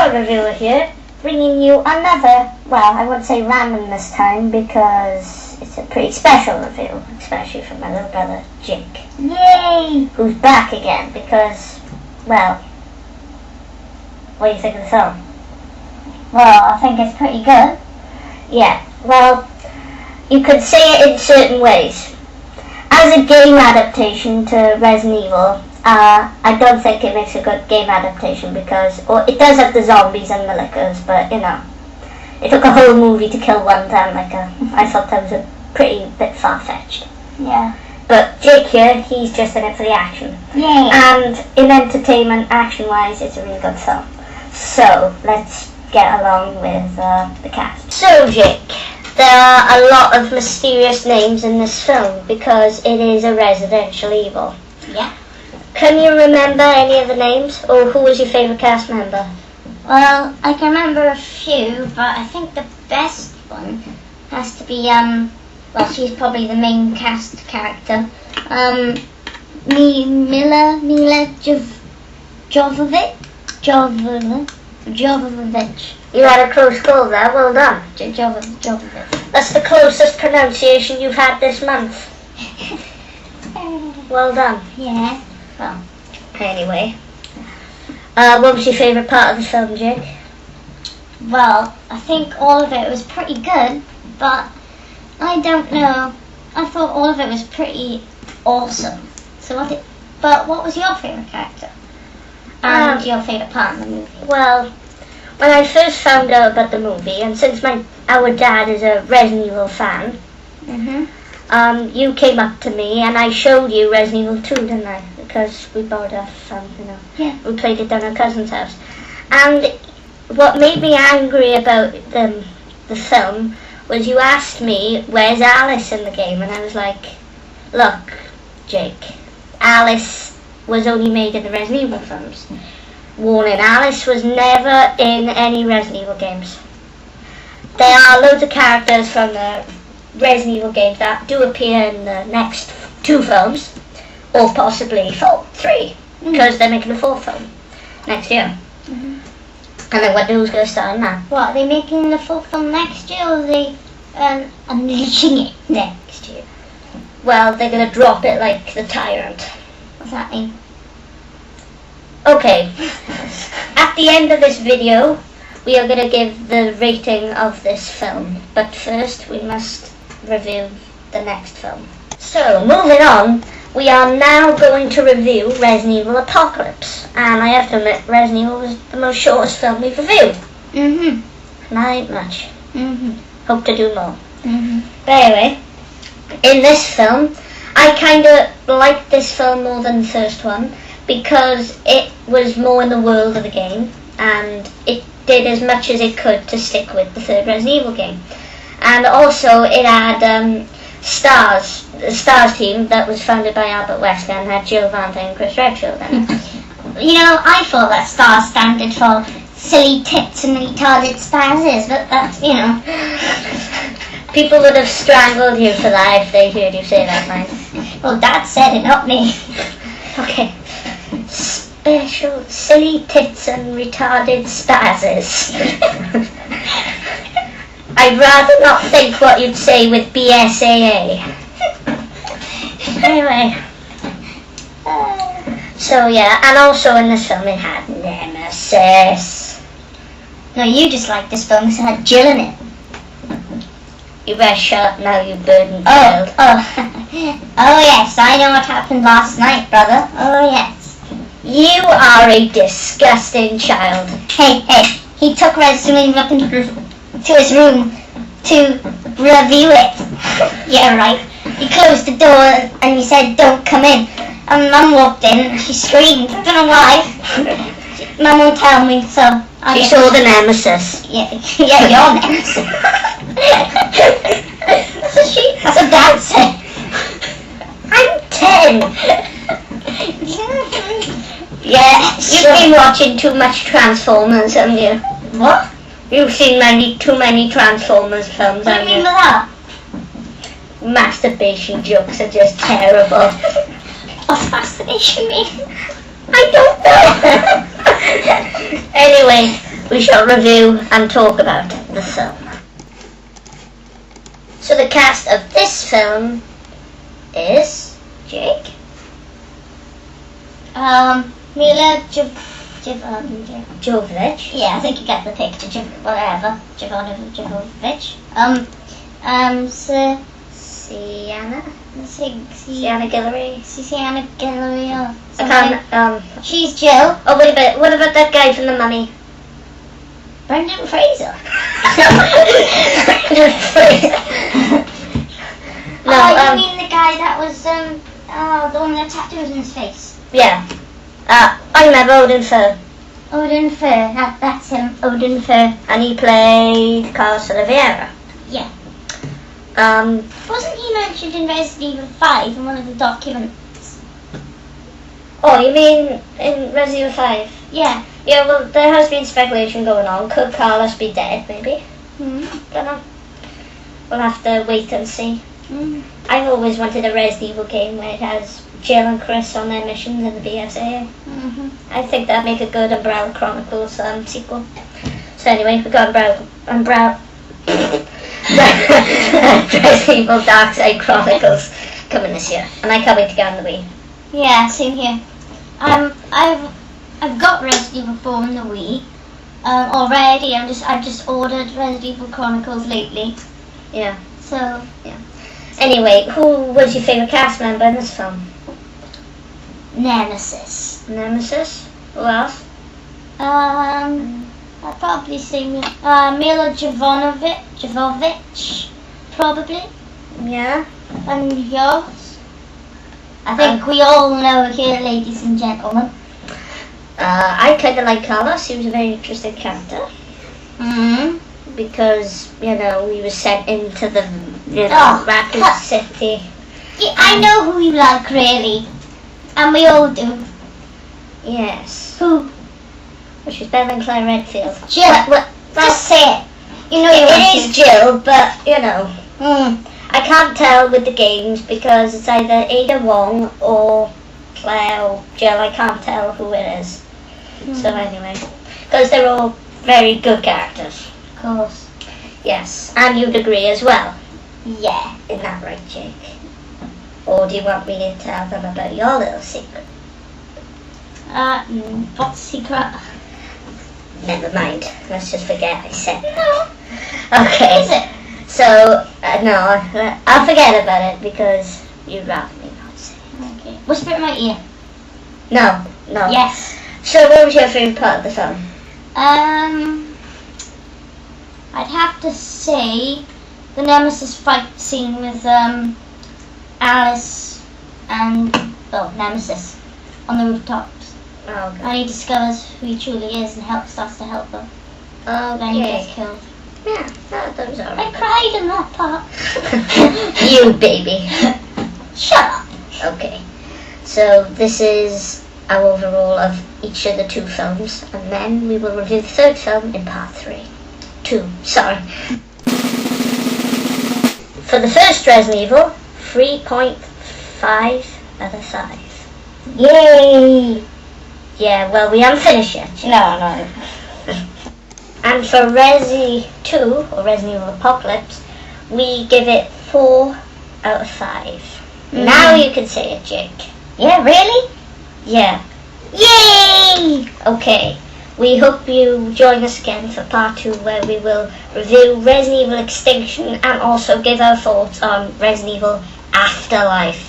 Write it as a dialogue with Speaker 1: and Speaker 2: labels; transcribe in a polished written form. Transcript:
Speaker 1: film reviewer here, bringing you another, well, I wouldn't say random this time because it's a pretty special review, especially from my little brother Jake.
Speaker 2: Yay!
Speaker 1: Who's back again because, well, what do you think of the film?
Speaker 2: Well, I think it's pretty good.
Speaker 1: Yeah, well, you could say it in certain ways. As a game adaptation to Resident Evil, I don't think it makes a good game adaptation because it does have the zombies and the lickers, but you know, it took a whole movie to kill one damn licker. I thought that was a pretty bit far-fetched.
Speaker 2: Yeah.
Speaker 1: But Jake here, he's just in it for the action.
Speaker 2: Yay!
Speaker 1: And in entertainment, action-wise, it's a really good film. So, let's get along with the cast. So, Jake, there are a lot of mysterious names in this film because it is a residential evil.
Speaker 2: Yeah.
Speaker 1: Can you remember any of the names, or who was your favourite cast member?
Speaker 2: Well, I can remember a few, but I think the best one has to be, well, she's probably the main cast character. Mila Jovovich.
Speaker 1: You had a close call there, well done.
Speaker 2: Jovovich.
Speaker 1: That's the closest pronunciation you've had this month. Well done.
Speaker 2: Yeah. Well,
Speaker 1: anyway. What was your favourite part of the film, Jake?
Speaker 2: Well, I think all of it was pretty good, but I don't know. I thought all of it was pretty awesome. So what was your favourite character? And your favourite part in the movie?
Speaker 1: Well, when I first found out about the movie, and since our dad is a Resident Evil fan, you came up to me and I showed you Resident Evil 2, didn't I? Because we borrowed it from, we played it down at our cousin's house. And what made me angry about the film was you asked me, where's Alice in the game? And I was like, look, Jake, Alice was only made in the Resident Evil films. Warning, Alice was never in any Resident Evil games. There are loads of characters from the Resident Evil games that do appear in the next 2 films, or possibly 3, because they're making a 4th film next year. And I wonder who's going to star in that.
Speaker 2: What, are they making the 4th film next year, or are they unleashing it next year?
Speaker 1: Well, they're going to drop it like the Tyrant.
Speaker 2: What's that mean?
Speaker 1: Okay, at the end of this video, we are going to give the rating of this film. But first, we must review the next film. So, moving on, we are now going to review Resident Evil Apocalypse. And I have to admit, Resident Evil was the most shortest film we've reviewed. Not ain't much. Hope to do more. But anyway, in this film, I kind of liked this film more than the first one because it was more in the world of the game and it did as much as it could to stick with the 3rd Resident Evil game. And also it had STARS, the STARS team that was founded by Albert Wesker and had Jill Vante and Chris Redfield in it.
Speaker 2: You know, I thought that STARS standard for silly tits and retarded spazzes, but that's, you know.
Speaker 1: People would have strangled you for that if they heard you say that line.
Speaker 2: Well, Dad said it, not me.
Speaker 1: Okay. Special silly tits and retarded spazzes. I'd rather not think what you'd say with BSAA. Anyway. So yeah, and also in this film it had Nemesis.
Speaker 2: No, you just liked this film because it had Jill in it.
Speaker 1: You better shut up now, you burdened child.
Speaker 2: Oh yes, I know what happened last night, brother. Oh yes.
Speaker 1: You are a disgusting child.
Speaker 2: Hey, he took Resident Evil up to his room to review it. Yeah, right. He closed the door and he said, don't come in. And Mum walked in and she screamed. I don't know why. Mum won't tell me, so...
Speaker 1: She saw the Nemesis.
Speaker 2: Yeah, your Nemesis. That's what Dad said.
Speaker 1: I'm 10. Yeah, you've been watching too much Transformers, haven't you?
Speaker 2: What?
Speaker 1: You've seen too many Transformers films,
Speaker 2: What do
Speaker 1: haven't
Speaker 2: you mean
Speaker 1: you?
Speaker 2: by that?
Speaker 1: Masturbation jokes are just terrible.
Speaker 2: What's masturbation mean?
Speaker 1: I don't know. Anyway, we shall review and talk about the film. So the cast of this film is Jake.
Speaker 2: Mila
Speaker 1: Jovovich.
Speaker 2: Yeah, I think you get the picture. Whatever. Jovovich.
Speaker 1: Sienna Guillory.
Speaker 2: Sienna Guillory or
Speaker 1: I
Speaker 2: something.
Speaker 1: can't.
Speaker 2: She's Jill.
Speaker 1: Oh wait a minute. What about that guy from The Mummy?
Speaker 2: Brendan Fraser.
Speaker 1: No.
Speaker 2: You mean the guy that was the one with the tattoos in his face?
Speaker 1: Yeah. I remember Odin Fur.
Speaker 2: Odin Fur. That's him.
Speaker 1: Odin Fur, and he played Carlos Oliveira.
Speaker 2: Yeah.
Speaker 1: Wasn't
Speaker 2: he mentioned in Resident Evil 5 in one of the documents?
Speaker 1: Oh, you mean in Resident Evil 5?
Speaker 2: Yeah.
Speaker 1: Yeah, well, there has been speculation going on. Could Carlos be dead, maybe? Don't know. We'll have to wait and see. I've always wanted a Resident Evil game where it has Jill and Chris on their missions in the BSA. I think that'd make a good Umbrella Chronicles sequel. So anyway, we've got Umbrella Resident Evil Dark Side Chronicles coming this year, and I can't wait to get on the Wii.
Speaker 2: Yeah, same here. I've got Resident Evil 4 in the Wii already. I've just ordered Resident Evil Chronicles lately.
Speaker 1: Yeah.
Speaker 2: So
Speaker 1: yeah. Anyway, who was your favourite cast member in this film?
Speaker 2: Nemesis.
Speaker 1: Nemesis? Who else?
Speaker 2: I'd probably say Mila Jovovich, probably.
Speaker 1: Yeah.
Speaker 2: And yours? I think we all know here, ladies and gentlemen.
Speaker 1: I kind of like Carlos. He was a very interesting character. Because, he was sent into the, Raccoon City.
Speaker 2: Yeah, I know who you like, really. And we all do.
Speaker 1: Yes.
Speaker 2: Who?
Speaker 1: Well, she's better than Claire Redfield.
Speaker 2: Jill. Just say it. You know
Speaker 1: it is Jill, but,
Speaker 2: I
Speaker 1: can't tell with the games because it's either Ada Wong or Claire or Jill. I can't tell who it is. So anyway, because they're all very good characters.
Speaker 2: Of course.
Speaker 1: Yes, and you'd agree as well.
Speaker 2: Yeah.
Speaker 1: Isn't that right, Jake? Or do you want me to tell them about your little secret?
Speaker 2: What secret?
Speaker 1: Never mind. Let's just forget I said it.
Speaker 2: No.
Speaker 1: Okay.
Speaker 2: What is it?
Speaker 1: So, no, I'll forget about it because you'd rather me not say it.
Speaker 2: Okay. Whisper in my ear.
Speaker 1: No.
Speaker 2: Yes.
Speaker 1: So, what was your favourite part of the film?
Speaker 2: I'd have to say the Nemesis fight scene with Alice and Nemesis on the rooftops.
Speaker 1: Oh, okay.
Speaker 2: And he discovers who he truly is and starts to help them. Then he gets killed.
Speaker 1: Yeah, that was alright.
Speaker 2: I cried in that part.
Speaker 1: You baby.
Speaker 2: Shut up.
Speaker 1: Okay. So this is our overall of each of the two films, and then we will review the third film in part 3. 2, sorry. For the first Resident Evil, 3.5 out of 5.
Speaker 2: Yay!
Speaker 1: Yeah, well, we haven't finished yet.
Speaker 2: No.
Speaker 1: And for Resi 2, or Resident Evil Apocalypse, we give it 4 out of 5. Now you can say it, Jake.
Speaker 2: Yeah, really?
Speaker 1: Yeah.
Speaker 2: Yay!
Speaker 1: Okay. We hope you join us again for part 2, where we will review Resident Evil Extinction and also give our thoughts on Resident Evil Afterlife.